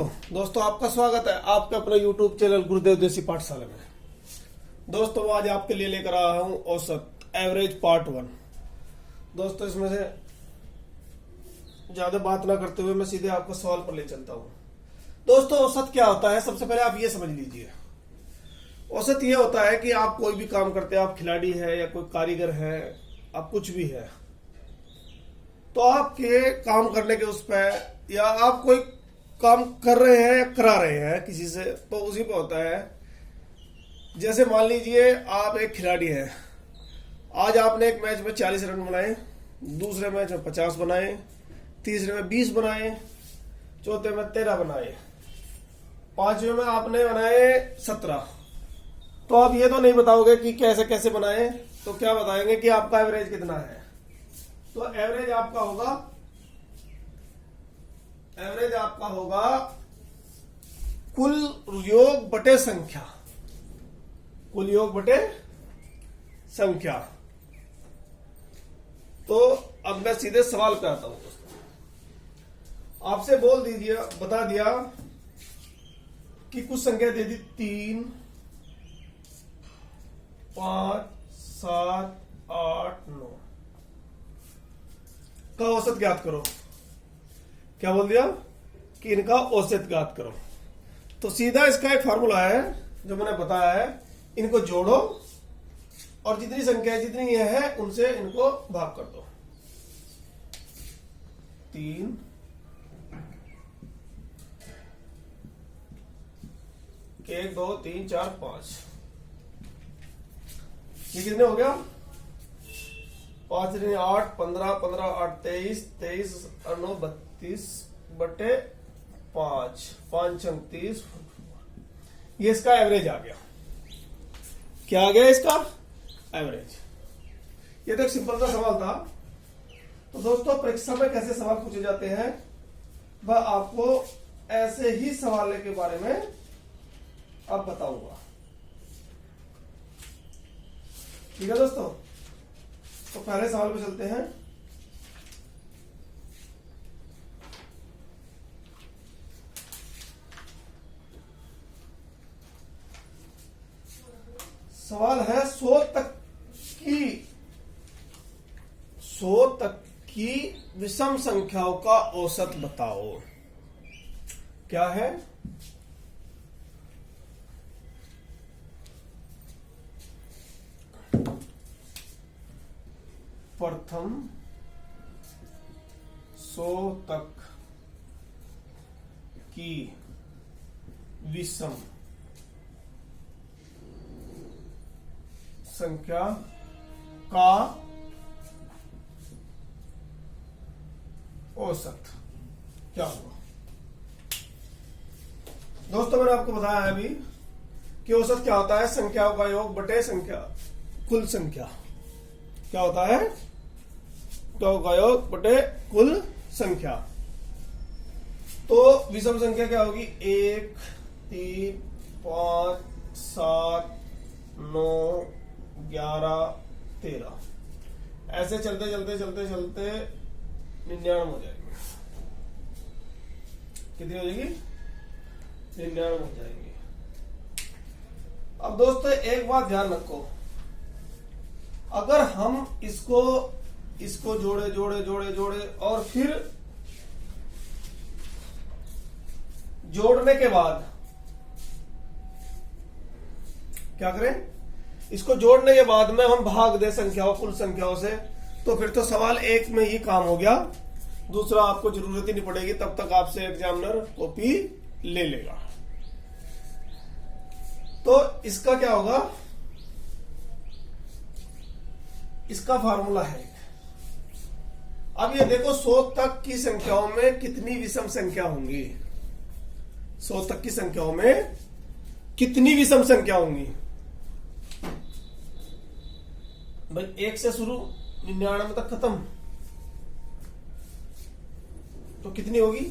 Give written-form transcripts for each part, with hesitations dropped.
दोस्तों आपका स्वागत है आपके अपने YouTube चैनल गुरुदेव देसी पाठशाला में। दोस्तों आज आपके लिए लेकर आया हूं औसत एवरेज पार्ट 1। दोस्तों इसमें से ज्यादा बात ना करते हुए मैं सीधे आपको सवाल पर ले चलता हूं। दोस्तों औसत क्या होता है, सबसे पहले आप ये समझ लीजिए। औसत ये होता है कि आप कोई भी काम करते हैं, आप खिलाड़ी है या कोई कारीगर है, आप कुछ भी है, तो आपके काम करने के उस पर या आप कोई काम कर रहे हैं या करा रहे हैं किसी से, तो उसी पे होता है। जैसे मान लीजिए आप एक खिलाड़ी हैं, आज आपने एक मैच में 40 रन बनाए, दूसरे मैच में 50 बनाए, तीसरे में 20 बनाए, चौथे में 13 बनाए, पांचवें में आपने बनाए 17। तो आप ये तो नहीं बताओगे कि कैसे कैसे बनाए, तो क्या बताएंगे कि आपका एवरेज कितना है। तो एवरेज आपका होगा कुल योग बटे संख्या, कुल योग बटे संख्या। तो अब मैं सीधे सवाल पे आता हूं। आपसे बता दिया कि कुछ संख्या दे दी 3, 5, 7, 8, 9 का औसत ज्ञात करो। क्या बोल दिया कि इनका औसत ज्ञात करो। तो सीधा इसका एक फार्मूला है जो मैंने बताया है, इनको जोड़ो और जितनी संख्या जितनी ये है उनसे इनको भाग कर दो। 3, 1, 2, 3, 4, 5, ये कितने हो गया? 5 3 8, 15, 15 8 23, 23 और 9 32 बटे 5, 5 6 30। ये इसका एवरेज आ गया। क्या आ गया इसका एवरेज? ये तो एक सिंपल सा सवाल था। तो दोस्तों परीक्षा में कैसे सवाल पूछे जाते हैं वह आपको ऐसे ही सवाल के बारे में अब बताऊंगा। ठीक है दोस्तों, तो पहले सवाल पे चलते हैं। सवाल है 100 तक की विषम संख्याओं का औसत बताओ। क्या है? प्रथम 100 तक की विषम संख्या का औसत क्या होगा? दोस्तों मैंने आपको बताया है अभी कि औसत क्या होता है? संख्याओं का योग बटे संख्या, कुल संख्या। क्या होता है? संख्याओं का योग बटे कुल संख्या। तो विषम संख्या क्या होगी? 1, 3, 5, 7, 9, 11, 13। ऐसे चलते 99 हो जाएंगे। कितनी हो जाएगी? 99 हो जाएंगे। अब दोस्तों एक बात ध्यान रखो, अगर हम इसको जोड़े और फिर जोड़ने के बाद क्या करें? इसको जोड़ने के बाद में हम भाग दे संख्याओं, कुल संख्याओं से, तो फिर तो सवाल एक में ही काम हो गया, दूसरा आपको जरूरत ही नहीं पड़ेगी। तब तक आपसे एग्जामिनर कॉपी ले लेगा। तो इसका क्या होगा? इसका फार्मूला है। अब ये देखो 100 तक की संख्याओं में कितनी विषम संख्या होंगी। 100 तक की संख्याओं में कितनी विषम संख्या होंगी? भाई 1 से शुरू 99 तक खत्म, तो कितनी होगी?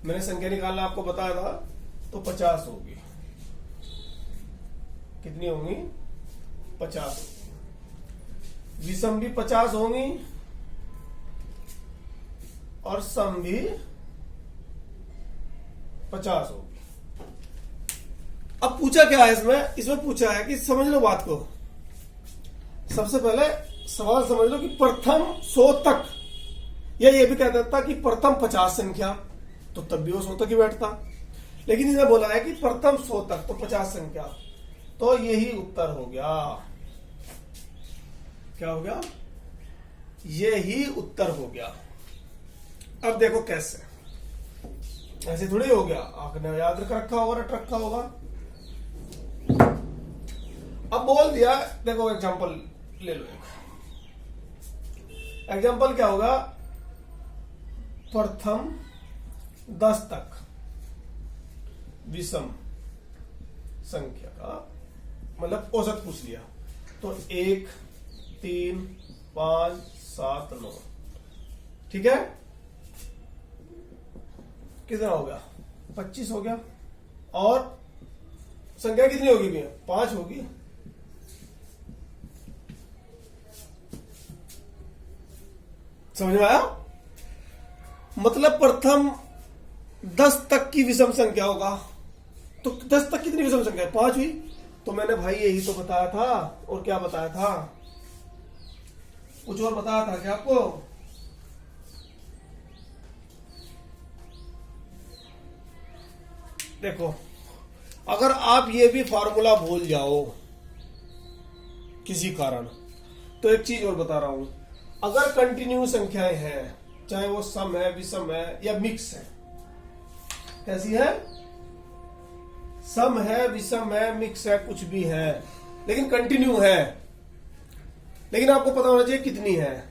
मैंने संख्या निकालना आपको बताया था, तो 50 होगी। कितनी होंगी? 50 होगी। विषम भी 50 होंगी और सम भी 50 होगी। अब पूछा क्या है इसमें पूछा है कि समझ लो बात को, सबसे पहले सवाल समझ लो कि प्रथम 100 तक, या ये भी कह देता कि प्रथम 50 संख्या, तो तब भी वो 100 तक ही बैठता, लेकिन इसने बोला है कि प्रथम 100 तक, तो 50 संख्या, तो यही उत्तर हो गया। क्या हो गया? यही उत्तर हो गया। अब देखो कैसे, ऐसे थोड़ी हो गया, आपने याद रखा होगा, रट रखा होगा। अब बोल दिया, देखो एग्जांपल ले लो। एग्जांपल क्या होगा? प्रथम 10 तक विषम संख्या का मतलब औसत पूछ लिया, तो 1, 3, 5, 7, 9, ठीक है। कितना हो गया? 25 हो गया। और संख्या कितनी होगी भैया? 5 होगी। समझ में आया? मतलब प्रथम 10 तक की विषम संख्या होगा, तो 10 तक कितनी विषम संख्या है? 5 हुई। तो मैंने भाई यही तो बताया था। और क्या बताया था? कुछ और बताया था क्या आपको? देखो, अगर आप ये भी फार्मूला भूल जाओ किसी कारण, तो एक चीज और बता रहा हूं, अगर कंटिन्यू संख्याएं हैं, चाहे वो सम है, विषम है या मिक्स है, कैसी है? सम है, विषम है, मिक्स है, कुछ भी है, लेकिन कंटिन्यू है, लेकिन आपको पता होना चाहिए कितनी है।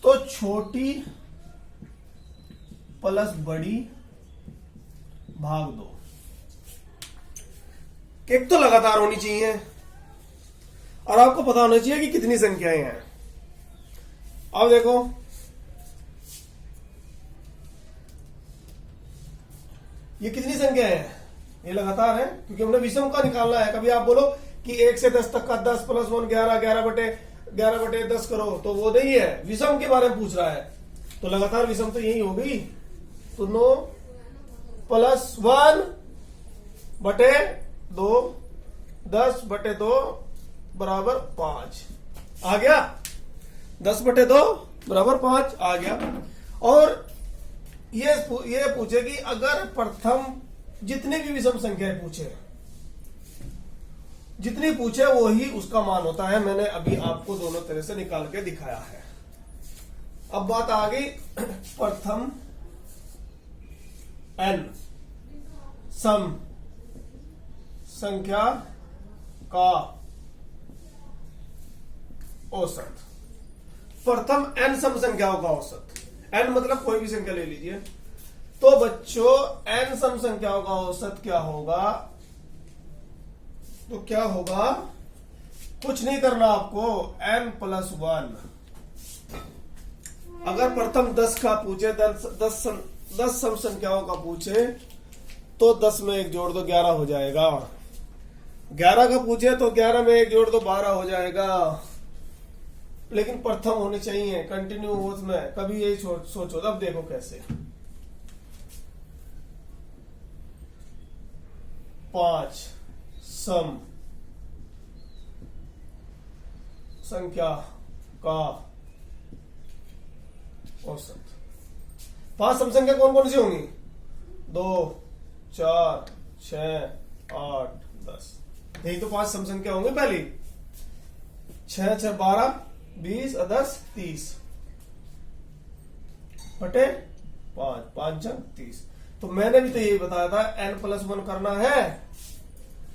तो छोटी प्लस बड़ी भाग 2, एक तो लगातार होनी चाहिए, और आपको पता होना चाहिए कि कितनी संख्याएं हैं। अब देखो, ये कितनी संख्या है? ये लगातार है, क्योंकि हमने विषम का निकालना है। कभी आप बोलो कि 1 से 10 तक का 10 + 1 11, 11/10 करो, तो वो नहीं है, विषम के बारे में पूछ रहा है। तो लगातार विषम तो यही होगी। तो 9 + 1/2, 10/2 = 5 आ गया। 10/2 = 5 आ गया। और ये पूछे कि अगर प्रथम जितनी भी विषम संख्याएं पूछे, जितनी पूछे वही उसका मान होता है। मैंने अभी आपको दोनों तरह से निकाल के दिखाया है। अब बात आ गई प्रथम n सम संख्या का औसत। प्रथम n सम संख्याओं का औसत, n मतलब कोई भी संख्या ले लीजिए। तो बच्चों n सम संख्याओं का औसत क्या होगा? तो क्या होगा? कुछ नहीं करना आपको, n + 1। अगर प्रथम 10 का पूछे, 10 सम संख्याओं का पूछे, तो 10 में 1 जोड़ दो 11 हो जाएगा। 11 का पूछे तो 11 में 1 जोड़ दो 12 हो जाएगा। लेकिन प्रथम होने चाहिए, कंटिन्यू में कभी यही सोचो। अब देखो कैसे, 5 सम संख्या का औसत। 5 सम संख्या कौन कौन सी होंगी? 2, 4, 6, 8, 10। यही तो 5 सम संख्या होंगी। पहली 6 6 12, 20 और 10 30 बटे 5, 5 × 30। तो मैंने भी तो यही बताया था, n + 1 करना है।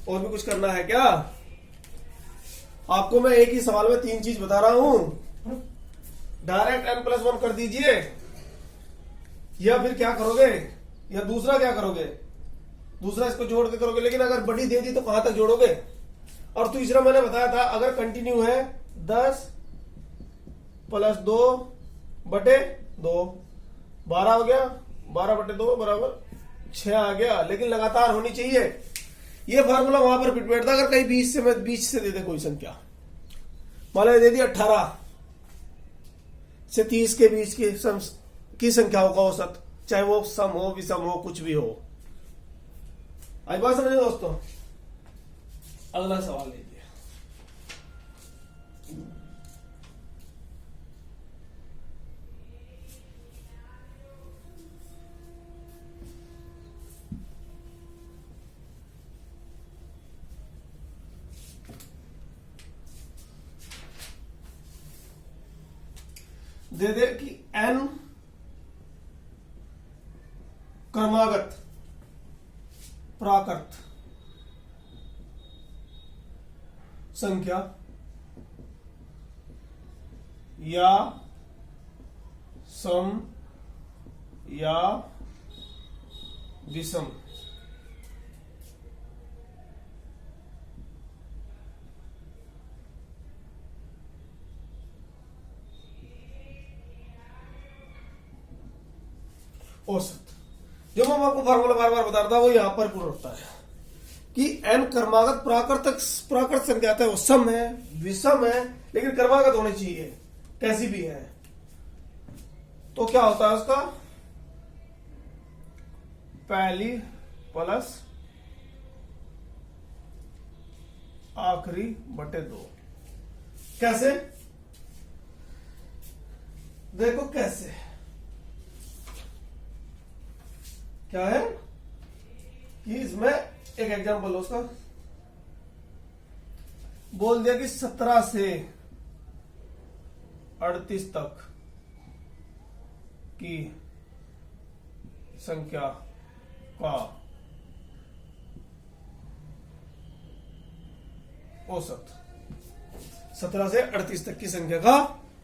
और भी कुछ करना है क्या? आपको मैं एक ही सवाल में 3 चीज बता रहा हूं। डायरेक्ट n + 1 कर दीजिए, या फिर क्या करोगे, या दूसरा क्या करोगे? दूसरा इसको जोड़ के करोगे। लेकिन अगर बड़ी दे दी तो कहां तक जोड़ोगे? और तीसरा मैंने बताया था, अगर कंटिन्यू है 10 + 2/2, 12 हो गया। 12/2 = 6 आ गया। लेकिन लगातार होनी चाहिए। ये फार्मूला वहां पर फिट बैठता अगर कहीं 20 से दे दे कोई संख्या। मान लो दे दी 18 से 30 के बीच की संख्याओं का औसत, चाहे वो सम हो, विषम हो, कुछ भी हो। आई बात समझे दोस्तों? अगला सवाल लीजिए। दे दे कि n क्रमागत प्राकृत संख्या या सम या विषम औसत, जो मैं आपको फार्मूला बार बार बता रहा था वो यहां पर पूर्ण होता है कि n क्रमागत प्राकृत संख्या है, वो सम है, विषम है, लेकिन क्रमागत होनी चाहिए, कैसी भी है। तो क्या होता है उसका? पहली प्लस आखिरी बटे 2। कैसे? देखो कैसे, क्या है कि इसमें एक एग्जांपल उसका बोल दिया कि 17 से 38 तक की संख्या का औसत, 17 से 38 तक की संख्या का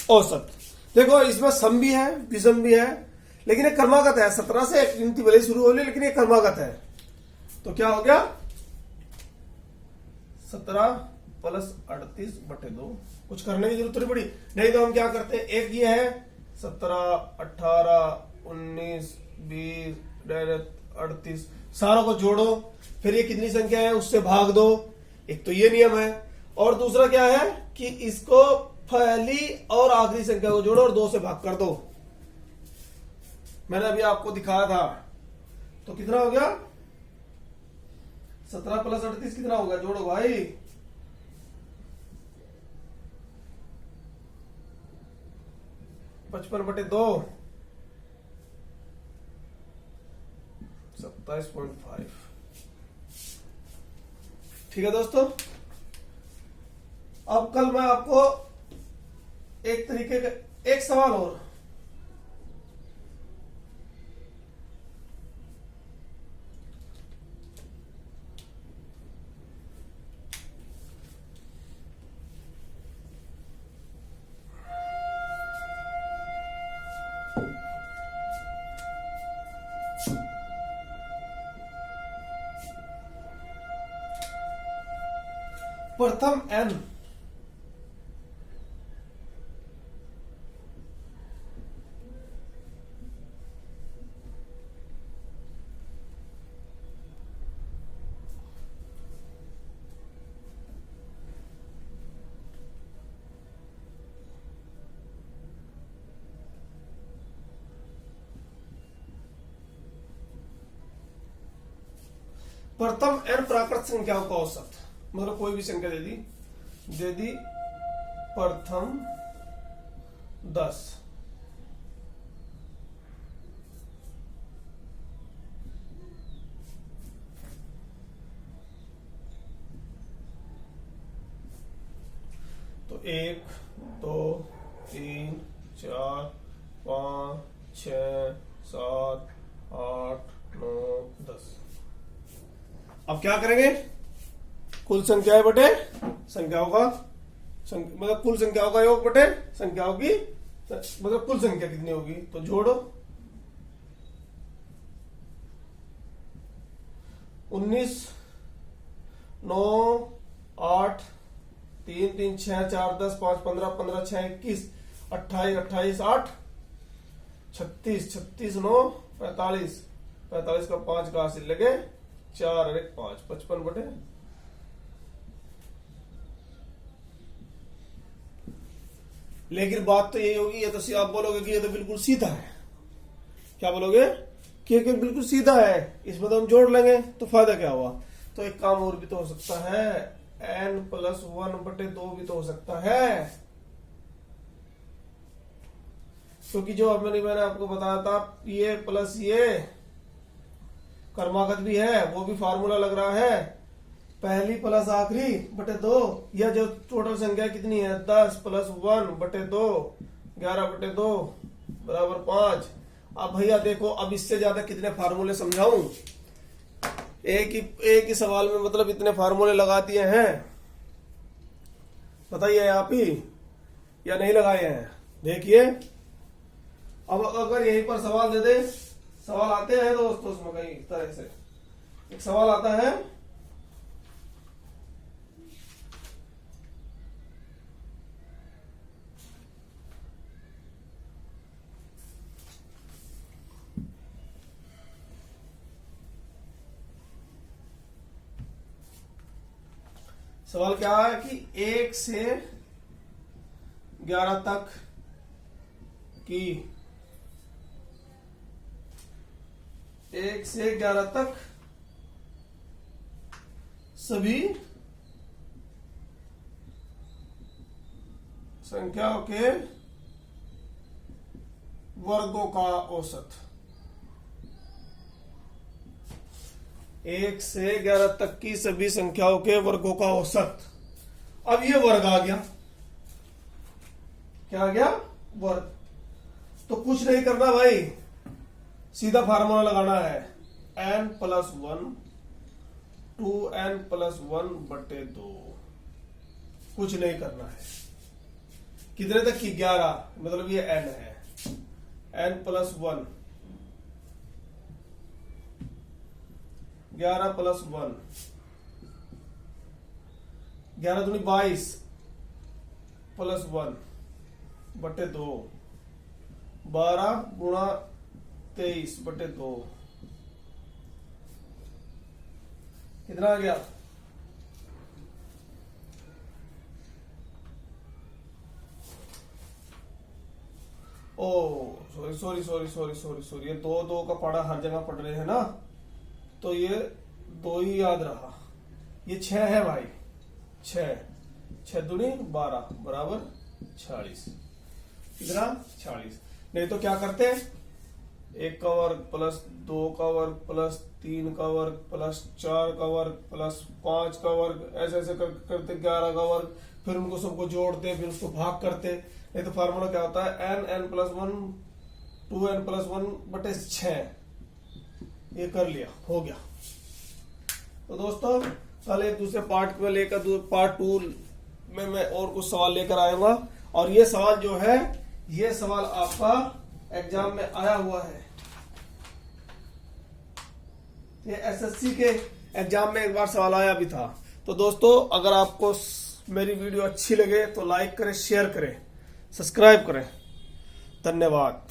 औसत। देखो इसमें सम भी है, विषम भी है, लेकिन ये क्रमागत है। 17 से एक गिनती भले शुरू हो रही, लेकिन ये क्रमागत है। तो क्या हो गया? 17 प्लस 38 बटे 2। कुछ करने की जरूरत नहीं पड़ी। नहीं तो हम क्या करते हैं, एक ये है 17, 18, 19, 20, 38, सारों को जोड़ो, फिर ये कितनी संख्या है उससे भाग दो। एक तो ये नियम है, और दूसरा क्या है कि इसको पहली और आखिरी संख्या को जोड़ो और 2 से भाग कर दो। मैंने अभी आपको दिखाया था। तो कितना हो गया? 17 प्लस 38 कितना होगा? जोड़ो भाई। 55 बटे 2, 27.5। ठीक है दोस्तों। अब कल मैं आपको एक तरीके का एक सवाल और, प्रथम n प्रथम n प्राकृत संख्याओं का औसत, मतलब कोई भी संख्या दे दी प्रथम 10, तो 1, 2, 3, 4, 5, 6, 7, 8, 9, 10। अब क्या करेंगे? कुल संख्याएं बटे संख्याओं का मतलब कुल संख्याओं का योग बटे संख्याओं की मतलब कुल संख्या कितनी होगी, तो जोड़ो। 19, 9, 8, 3, 3, 6, 4, 10, 5, 15, 15, 6, 21, 28, 28, 8, 36, 36, 9, 45, 45 का 5 का हासिल लगे 4 और 1 5, 55 बटे। लेकिन बात तो यही होगी, ये तो आप बोलोगे कि ये तो बिल्कुल सीधा है, क्या बोलोगे कि ये बिल्कुल सीधा है, इसमें तो हम जोड़ लेंगे तो फायदा क्या हुआ। तो एक काम और भी तो हो सकता है, n+1/2 भी तो हो सकता है, क्योंकि जो अब मैंने आपको बताया था ये प्लस ये क्रमागत भी है, वो भी फार्मूला लग रहा है, पहली प्लस आखिरी बटे 2, यह जो टोटल संख्या कितनी है 10 + 1/2 11/2 बराबर 5। अब भैया देखो, अब इससे ज्यादा कितने फार्मूले समझाऊं, एक ही सवाल में मतलब इतने फार्मूले लगा दिए हैं, बताइए आप ही या नहीं लगाए हैं। देखिए अब अगर यहीं पर सवाल दे दे, सवाल आते हैं दोस्तों उसमें कई तरह से, एक सवाल आता है सवाल क्या है कि 1 से 11 तक की 1 से 11 तक सभी संख्याओं के वर्गों का औसत। 1 से 11 तक की सभी संख्याओं के वर्गों का औसत। अब ये वर्ग आ गया, क्या आ गया वर्ग। तो कुछ नहीं करना भाई, सीधा फार्मूला लगाना है, n+1 2n+1/2, कुछ नहीं करना है। कितने तक की 11, मतलब ये n है, n+1 11 + 1 11 दूनी 22 + 1/2 12 × 23/2 कितना आ गया। ओ सॉरी, ये 2 का पढ़ा हर जगह पढ़ रहे हैं ना, तो ये 2 ही याद रहा, ये 6 है भाई, 6 दूनी 12 बराबर 46, कितना 46। नहीं तो क्या करते, 1 का वर्ग प्लस 2 का वर्ग प्लस 3 का वर्ग प्लस 4 का वर्ग प्लस 5 का वर्ग, ऐसे ऐसे करते 11 का वर्ग, फिर उनको सबको जोड़ते, फिर उसको भाग करते। नहीं तो फार्मूला क्या होता है, n+1 2n+1/6। ये कर लिया, हो गया। तो दोस्तों कल एक दूसरे पार्ट में लेकर पार्ट 2 में मैं और कुछ सवाल लेकर आऊंगा। और ये सवाल जो है, ये सवाल आपका एग्जाम में आया हुआ है, ये एसएससी के एग्जाम में एक बार सवाल आया भी था। तो दोस्तों अगर आपको मेरी वीडियो अच्छी लगे तो लाइक करें, शेयर करें, सब्सक्राइब करें। धन्यवाद।